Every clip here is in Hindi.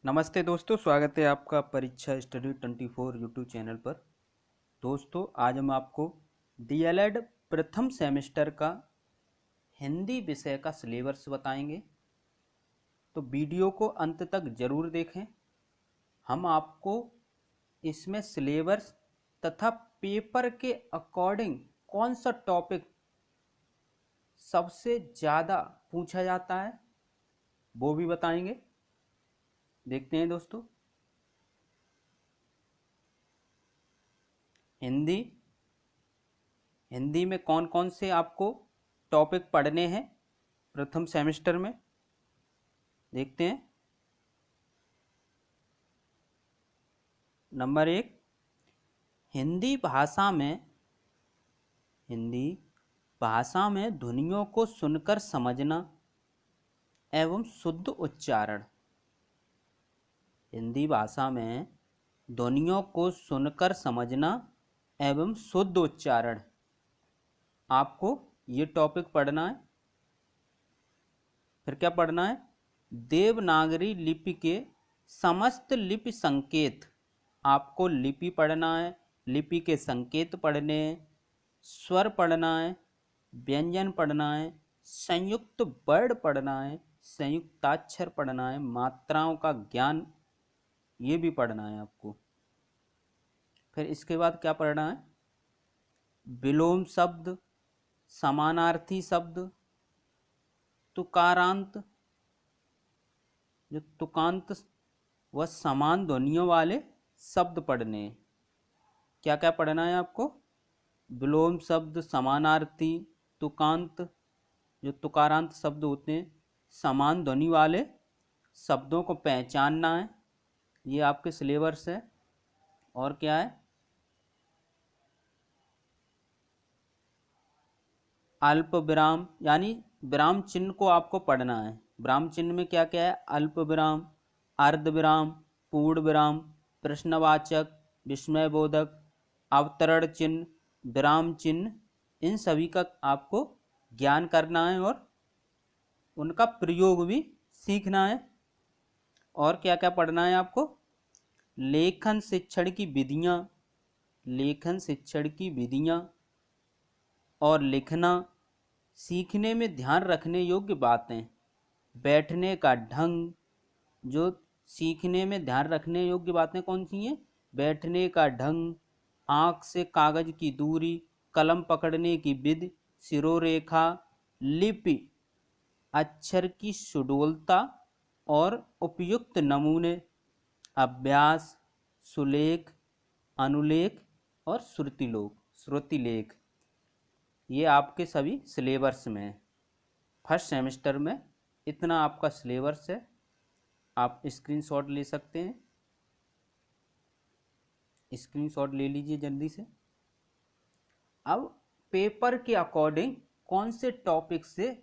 नमस्ते दोस्तों, स्वागत है आपका परीक्षा स्टडी 24 यूट्यूब चैनल पर। दोस्तों, आज हम आपको डीएलएड प्रथम सेमेस्टर का हिंदी विषय का सिलेबस बताएंगे, तो वीडियो को अंत तक ज़रूर देखें। हम आपको इसमें सिलेबस तथा पेपर के अकॉर्डिंग कौन सा टॉपिक सबसे ज़्यादा पूछा जाता है वो भी बताएंगे। देखते हैं दोस्तों। हिंदी हिंदी में कौन कौन से आपको टॉपिक पढ़ने हैं प्रथम सेमेस्टर में, देखते हैं। नंबर 1, हिंदी भाषा में ध्वनियों को सुनकर समझना एवं शुद्ध उच्चारण। हिंदी भाषा में ध्वनियों को सुनकर समझना एवं शुद्ध उच्चारण, आपको ये टॉपिक पढ़ना है। फिर क्या पढ़ना है? देवनागरी लिपि के समस्त लिपि संकेत, आपको लिपि पढ़ना है, लिपि के संकेत पढ़ने हैं, स्वर पढ़ना है, व्यंजन पढ़ना है, संयुक्त वर्ण पढ़ना है, संयुक्ताक्षर पढ़ना है, मात्राओं का ज्ञान ये भी पढ़ना है आपको। फिर इसके बाद क्या पढ़ना है? विलोम शब्द, समानार्थी शब्द, तुकारांत, जो तुकांत व समान ध्वनियों वाले शब्द पढ़ने हैं। क्या क्या पढ़ना है आपको? विलोम शब्द, समानार्थी, तुकांत, जो तुकारांत शब्द होते हैं, समान ध्वनि वाले शब्दों को पहचानना है। ये आपके सिलेबस है। और क्या है? अल्प विराम, यानी विराम चिन्ह को आपको पढ़ना है। विराम चिन्ह में क्या क्या है? अल्प विराम, अर्ध विराम, पूर्ण विराम, प्रश्नवाचक, विस्मयबोधक, अवतरण चिन्ह, विराम चिन्ह, इन सभी का आपको ज्ञान करना है और उनका प्रयोग भी सीखना है। और क्या क्या पढ़ना है आपको? लेखन शिक्षण की विधियाँ, लेखन शिक्षण की विधियाँ और लिखना सीखने में ध्यान रखने योग्य बातें। बैठने का ढंग, जो सीखने में ध्यान रखने योग्य बातें कौन सी हैं? बैठने का ढंग, आँख से कागज की दूरी, कलम पकड़ने की विधि, शिरोरेखा, लिपि, अक्षर की सुडौलता और उपयुक्त नमूने, अभ्यास, सुलेख, अनुलेख और श्रुतिलेख। ये आपके सभी सिलेबस में है। फर्स्ट सेमेस्टर में इतना आपका सिलेबस है। आप स्क्रीनशॉट ले सकते हैं, स्क्रीनशॉट ले लीजिए जल्दी से। अब पेपर के अकॉर्डिंग कौन से टॉपिक से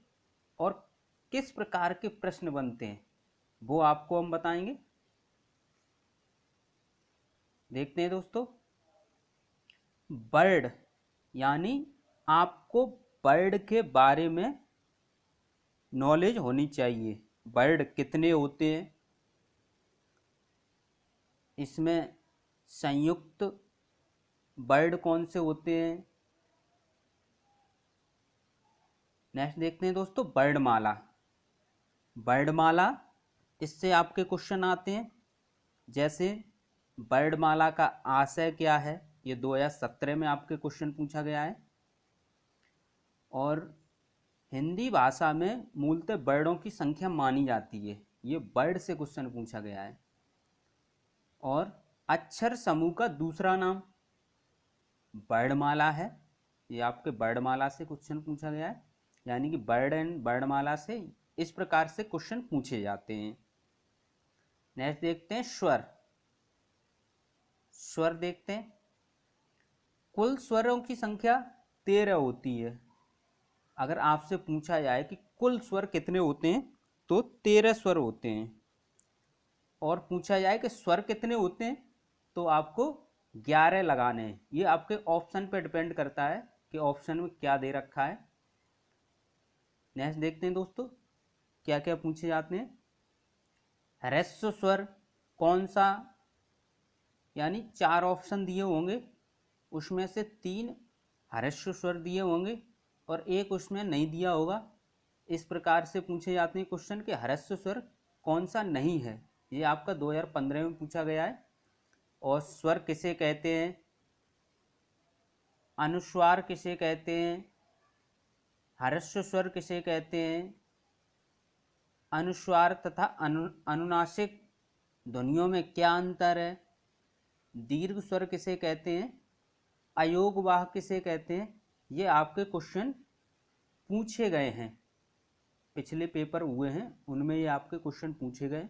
और किस प्रकार के प्रश्न बनते हैं वो आपको हम बताएंगे। देखते हैं दोस्तों। बर्ड, यानी आपको बर्ड के बारे में नॉलेज होनी चाहिए। बर्ड कितने होते हैं, इसमें संयुक्त बर्ड कौन से होते हैं। नेक्स्ट देखते हैं दोस्तों, वर्णमाला। वर्णमाला, इससे आपके क्वेश्चन आते हैं, जैसे वर्णमाला का आशय क्या है, ये 2017 में आपके क्वेश्चन पूछा गया है। और हिंदी भाषा में मूलतः वर्णों की संख्या मानी जाती है, ये वर्ड से क्वेश्चन पूछा गया है। और अक्षर समूह का दूसरा नाम वर्णमाला है, ये आपके वर्णमाला से क्वेश्चन पूछा गया है। यानी कि वर्ड एंड वर्णमाला से इस प्रकार से क्वेश्चन पूछे जाते हैं। नेक्स्ट देखते हैं स्वर। स्वर देखते हैं। कुल स्वरों की संख्या 13 होती है। अगर आपसे पूछा जाए कि कुल स्वर कितने होते हैं, तो 13 स्वर होते हैं। और पूछा जाए कि स्वर कितने होते हैं, तो आपको 11 लगाने हैं। ये आपके ऑप्शन पे डिपेंड करता है कि ऑप्शन में क्या दे रखा है। नेक्स्ट देखते हैं दोस्तों, क्या क्या पूछे जाते हैं। ह्रस्व स्वर, कौन सा, यानी 4 ऑप्शन दिए होंगे, उसमें से 3 ह्रस्व स्वर दिए होंगे और एक उसमें नहीं दिया होगा। इस प्रकार से पूछे जाते हैं क्वेश्चन कि ह्रस्व स्वर कौन सा नहीं है। ये आपका 2015 में पूछा गया है। और स्वर किसे कहते हैं, अनुस्वार किसे कहते हैं, ह्रस्व स्वर किसे कहते हैं, अनुस्वार तथा अनुनासिक ध्वनियों में क्या अंतर है, दीर्घ स्वर किसे कहते हैं, अयोगवाह किसे कहते हैं। ये आपके क्वेश्चन पूछे गए हैं, पिछले पेपर हुए हैं उनमें ये आपके क्वेश्चन पूछे गए।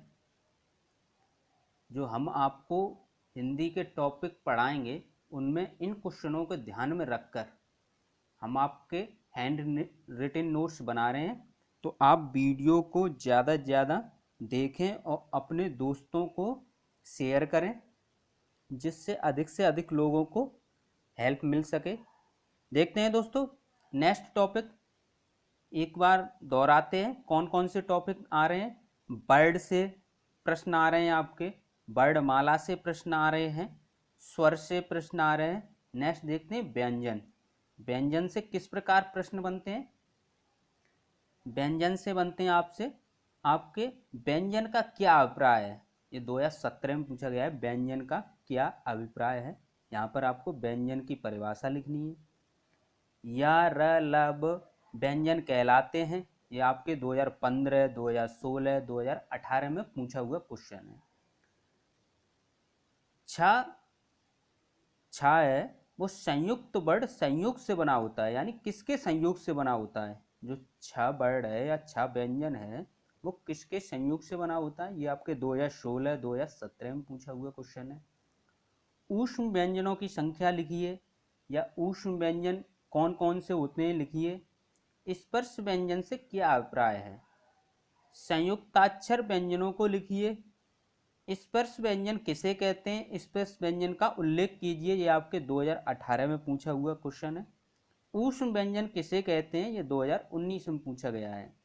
जो हम आपको हिंदी के टॉपिक पढ़ाएंगे उनमें इन क्वेश्चनों को ध्यान में रखकर हम आपके हैंड रिटन नोट्स बना रहे हैं। तो आप वीडियो को ज़्यादा से ज़्यादा देखें और अपने दोस्तों को शेयर करें, जिससे अधिक से अधिक लोगों को हेल्प मिल सके। देखते हैं दोस्तों नेक्स्ट टॉपिक एक बार दोहराते हैं, कौन कौन से टॉपिक आ रहे हैं। वर्ड से प्रश्न आ रहे हैं आपके, वर्णमाला से प्रश्न आ रहे हैं, स्वर से प्रश्न आ रहे हैं। नेक्स्ट देखते हैं व्यंजन। व्यंजन से किस प्रकार प्रश्न बनते हैं, व्यंजन से बनते हैं आपसे आपके व्यंजन का क्या अभिप्राय है। ये 2017 में पूछा गया है, व्यंजन का क्या अभिप्राय है। यहाँ पर आपको व्यंजन की परिभाषा लिखनी है। या र लब व्यंजन कहलाते हैं। ये आपके 2015, 2016, 2018 में पूछा हुआ क्वेश्चन है। छा है वो संयुक्त वर्ड संयोग से बना होता है, यानी किसके संयोग से बना होता है। जो छा वर्ड है या छा व्यंजन है वो किसके संयोग से बना होता है। ये आपके 2016, 2017 में पूछा हुआ क्वेश्चन है। ऊष्म व्यंजनों की संख्या लिखिए, या ऊष्म व्यंजन कौन कौन से होते हैं लिखिए। स्पर्श व्यंजन से क्या अभिप्राय है। संयुक्ताक्षर व्यंजनों को लिखिए। स्पर्श व्यंजन किसे कहते हैं, स्पर्श व्यंजन का उल्लेख कीजिए। ये आपके 2018 में पूछा हुआ क्वेश्चन है। ऊष्म व्यंजन किसे कहते हैं, ये 2019 में पूछा गया है।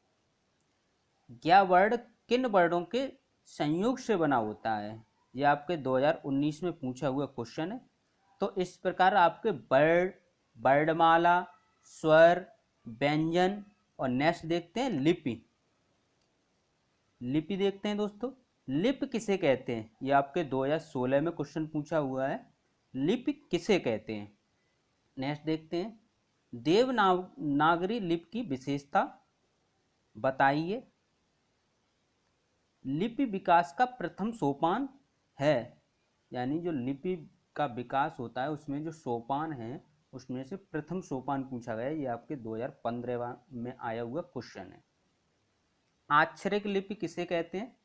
क्या वर्ड किन वर्डों के संयोग से बना होता है, ये आपके 2019 में पूछा हुआ क्वेश्चन है। तो इस प्रकार आपके वर्ड, वर्णमाला, स्वर, व्यंजन और नेक्स्ट देखते हैं लिपि। लिपि देखते हैं दोस्तों, लिपि किसे कहते हैं। ये आपके 2016 में क्वेश्चन पूछा हुआ है, लिपि किसे कहते हैं। नेक्स्ट देखते हैं देवनागरी लिपि की विशेषता बताइए। लिपि विकास का प्रथम सोपान है, यानी जो लिपि का विकास होता है उसमें जो सोपान है उसमें से प्रथम सोपान पूछा गया है। ये आपके 2015 में आया हुआ क्वेश्चन है। आक्षरिक लिपि किसे कहते हैं,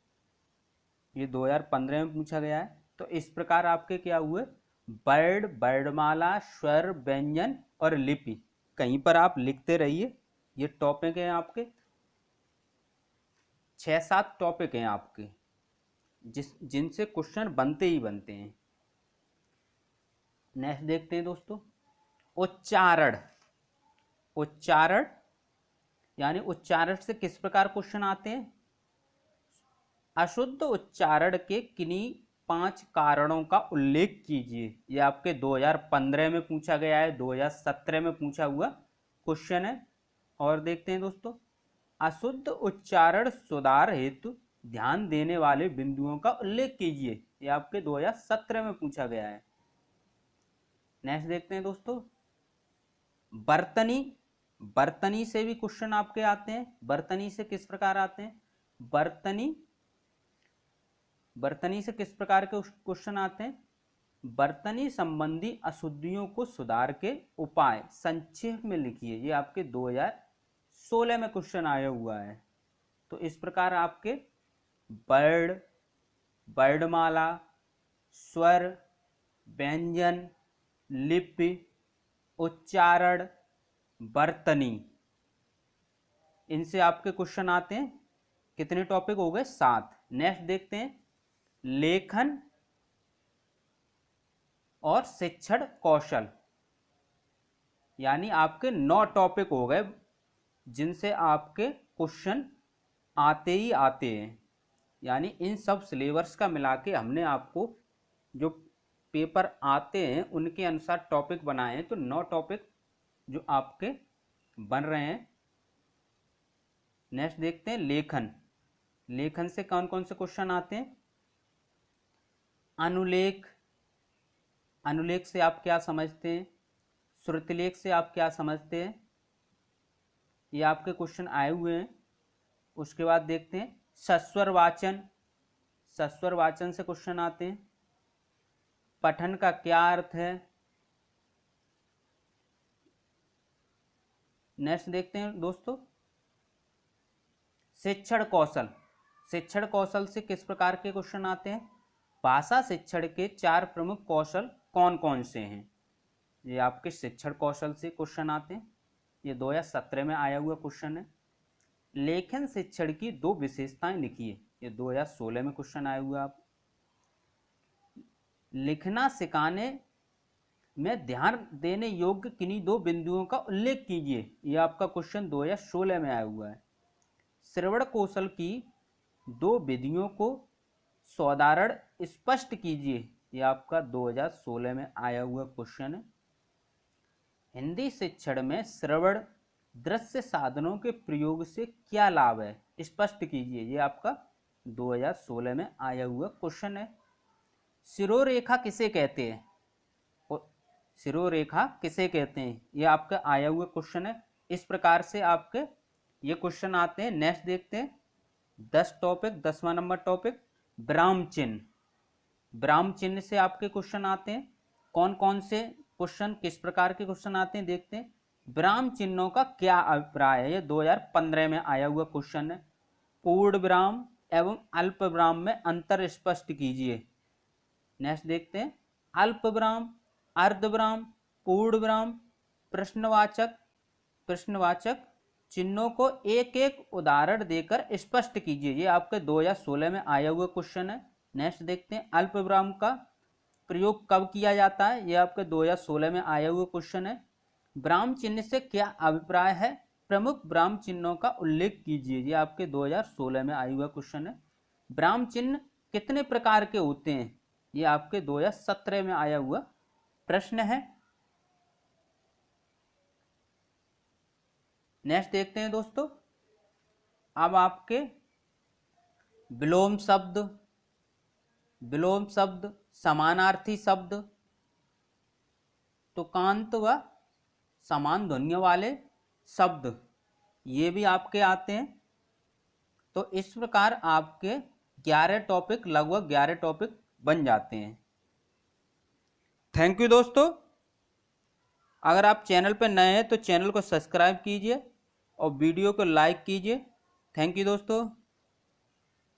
ये 2015 में पूछा गया है। तो इस प्रकार आपके क्या हुए, वर्ड, वर्णमाला, स्वर, व्यंजन और लिपि। कहीं पर आप लिखते रहिए, ये टॉपिक हैं आपके 6-7 टॉपिक हैं आपके जिनसे क्वेश्चन बनते ही बनते हैं। नेक्स्ट देखते हैं दोस्तों उच्चारण। उच्चारण यानी उच्चारण से किस प्रकार क्वेश्चन आते हैं। अशुद्ध उच्चारण के किन्हीं 5 कारणों का उल्लेख कीजिए। ये आपके 2015 में पूछा गया है, 2017 में पूछा हुआ क्वेश्चन है। और देखते हैं दोस्तों अशुद्ध उच्चारण सुधार हेतु ध्यान देने वाले बिंदुओं का उल्लेख कीजिए। ये आपके 2017 में पूछा गया है। नेक्स्ट देखते हैं दोस्तों बर्तनी। बर्तनी से भी क्वेश्चन आपके आते हैं। बर्तनी से किस प्रकार आते हैं, बर्तनी से किस प्रकार के क्वेश्चन आते हैं। बर्तनी संबंधी अशुद्धियों को सुधार के उपाय संक्षेप में लिखिए। ये आपके 2016 में क्वेश्चन आया हुआ है। तो इस प्रकार आपके वर्ड, वर्णमाला, स्वर, व्यंजन, लिपि, उच्चारण, बर्तनी, इनसे आपके क्वेश्चन आते हैं। कितने टॉपिक हो गए, 7। नेक्स्ट देखते हैं लेखन और शिक्षण कौशल, यानी आपके 9 टॉपिक हो गए जिनसे आपके क्वेश्चन आते ही आते हैं। यानी इन सब सिलेबस का मिला के हमने आपको जो पेपर आते हैं उनके अनुसार टॉपिक बनाए हैं। तो 9 टॉपिक जो आपके बन रहे हैं। नेक्स्ट देखते हैं लेखन। लेखन से कौन कौन से क्वेश्चन आते हैं। अनुलेख, अनुलेख से आप क्या समझते हैं, श्रुतिलेख से आप क्या समझते हैं, ये आपके क्वेश्चन आए हुए हैं। उसके बाद देखते हैं सस्वर वाचन, सस्वर वाचन से क्वेश्चन आते हैं। पठन का क्या अर्थ है। नेक्स्ट देखते हैं दोस्तों शिक्षण कौशल। शिक्षण कौशल से किस प्रकार के क्वेश्चन आते हैं। भाषा शिक्षण के 4 प्रमुख कौशल कौन कौन से हैं, ये आपके शिक्षण कौशल से क्वेश्चन आते हैं। ये 2017 में आया हुआ क्वेश्चन है। लेखन शिक्षण की 2 विशेषताएं लिखिए, ये 2016 में क्वेश्चन आया हुआ। आप लिखना सिखाने में ध्यान देने योग्य किन्हीं 2 बिंदुओं का उल्लेख कीजिए, यह आपका क्वेश्चन 2016 में आया हुआ है। श्रवण कौशल की 2 विधियों को सौदारण स्पष्ट कीजिए, यह आपका 2016 में आया हुआ क्वेश्चन है। हिंदी शिक्षण में श्रवण दृश्य साधनों के प्रयोग से क्या लाभ है, स्पष्ट कीजिए, ये आपका 2016 में आया हुआ क्वेश्चन है। शिरोरेखा किसे कहते हैं, शिरोरेखा किसे कहते हैं, ये आपका आया हुआ क्वेश्चन है। इस प्रकार से आपके ये क्वेश्चन आते हैं। नेक्स्ट देखते हैं 10 टॉपिक, 10वां नंबर टॉपिक विराम चिन्ह। विराम चिन्ह से आपके क्वेश्चन आते हैं। कौन कौन से क्वेश्चन किस प्रकार के क्वेश्चन आते हैं देखते हैं। विराम चिन्हों का क्या अभिप्राय है, ये 2015 में आया हुआ क्वेश्चन है। पूर्ण विराम एवं अल्प विराम में अंतर स्पष्ट कीजिए। नेक्स्ट देखते हैं अल्प विराम, अर्ध विराम, पूर्ण विराम, प्रश्नवाचक, प्रश्नवाचक चिन्हों को एक एक उदाहरण देकर स्पष्ट कीजिए, ये आपके 2016 में आया हुआ क्वेश्चन है। नेक्स्ट देखते हैं अल्प विराम का प्रयोग कब किया जाता है, ये आपके 2016 में आया हुआ क्वेश्चन है। विराम चिन्ह से क्या अभिप्राय है, प्रमुख विराम चिन्हों का उल्लेख कीजिए, ये आपके 2016 में आया हुआ क्वेश्चन है। विराम चिन्ह कितने प्रकार के होते हैं, ये आपके 2017 में आया हुआ प्रश्न है। नेक्स्ट देखते हैं दोस्तों अब आपके विलोम शब्द, विलोम शब्द, समानार्थी शब्द, तुकांत व समान ध्वनियों वाले शब्द, ये भी आपके आते हैं। तो इस प्रकार आपके 11 टॉपिक, लगभग 11 टॉपिक बन जाते हैं। थैंक यू दोस्तों। अगर आप चैनल पर नए हैं तो चैनल को सब्सक्राइब कीजिए और वीडियो को लाइक कीजिए। थैंक यू दोस्तों।